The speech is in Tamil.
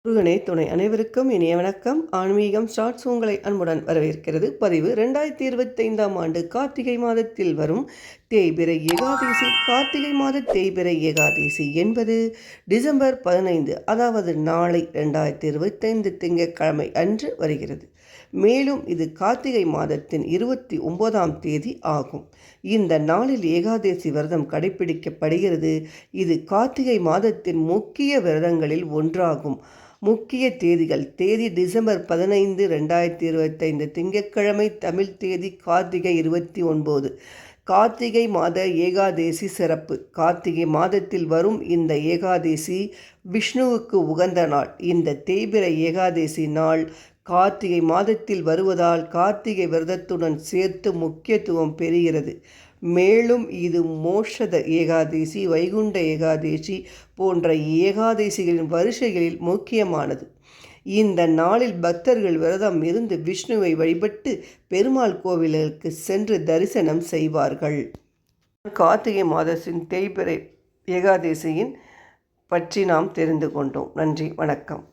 முருகனே துணை. அனைவருக்கும் இனிய வணக்கம். ஆன்மீகம் ஸ்டார்ட்ஸ் உங்களை அன்புடன் வரவேற்கிறது. பதிவு 2025ஆம் ஆண்டு கார்த்திகை மாதத்தில் வரும் தேய்பிறை ஏகாதசி. கார்த்திகை மாத தேய்பிறை ஏகாதசி என்பது டிசம்பர் 15, அதாவது நாளை 2025 திங்கட்கிழமை அன்று வருகிறது. மேலும் இது கார்த்திகை மாதத்தின் 29ஆம் தேதி ஆகும். இந்த நாளில் ஏகாதசி விரதம் கடைபிடிக்கப்படுகிறது. இது கார்த்திகை மாதத்தின் முக்கிய விரதங்களில் ஒன்றாகும். முக்கிய தேதிகள்: தேதி டிசம்பர் 15, 2025 திங்கட்கிழமை. தமிழ் தேதி கார்த்திகை 29. கார்த்திகை மாத ஏகாதசி சிறப்பு: கார்த்திகை மாதத்தில் வரும் இந்த ஏகாதசி விஷ்ணுவுக்கு உகந்த நாள். இந்த தேய்பிறை ஏகாதசி நாள் கார்த்திகை மாதத்தில் வருவதால் கார்த்திகை விரதத்துடன் சேர்த்து முக்கியத்துவம் பெறுகிறது. மேலும் இது மோட்சத ஏகாதசி, வைகுண்ட ஏகாதசி போன்ற ஏகாதசிகளின் வரிசைகளில் முக்கியமானது. இந்த நாளில் பக்தர்கள் விரதம் இருந்து விஷ்ணுவை வழிபட்டு பெருமாள் கோவிலுக்கு சென்று தரிசனம் செய்வார்கள். கார்த்திகை மாதத்தின் தேய்பிறை ஏகாதசியின் பற்றி நாம் தெரிந்து கொண்டோம். நன்றி, வணக்கம்.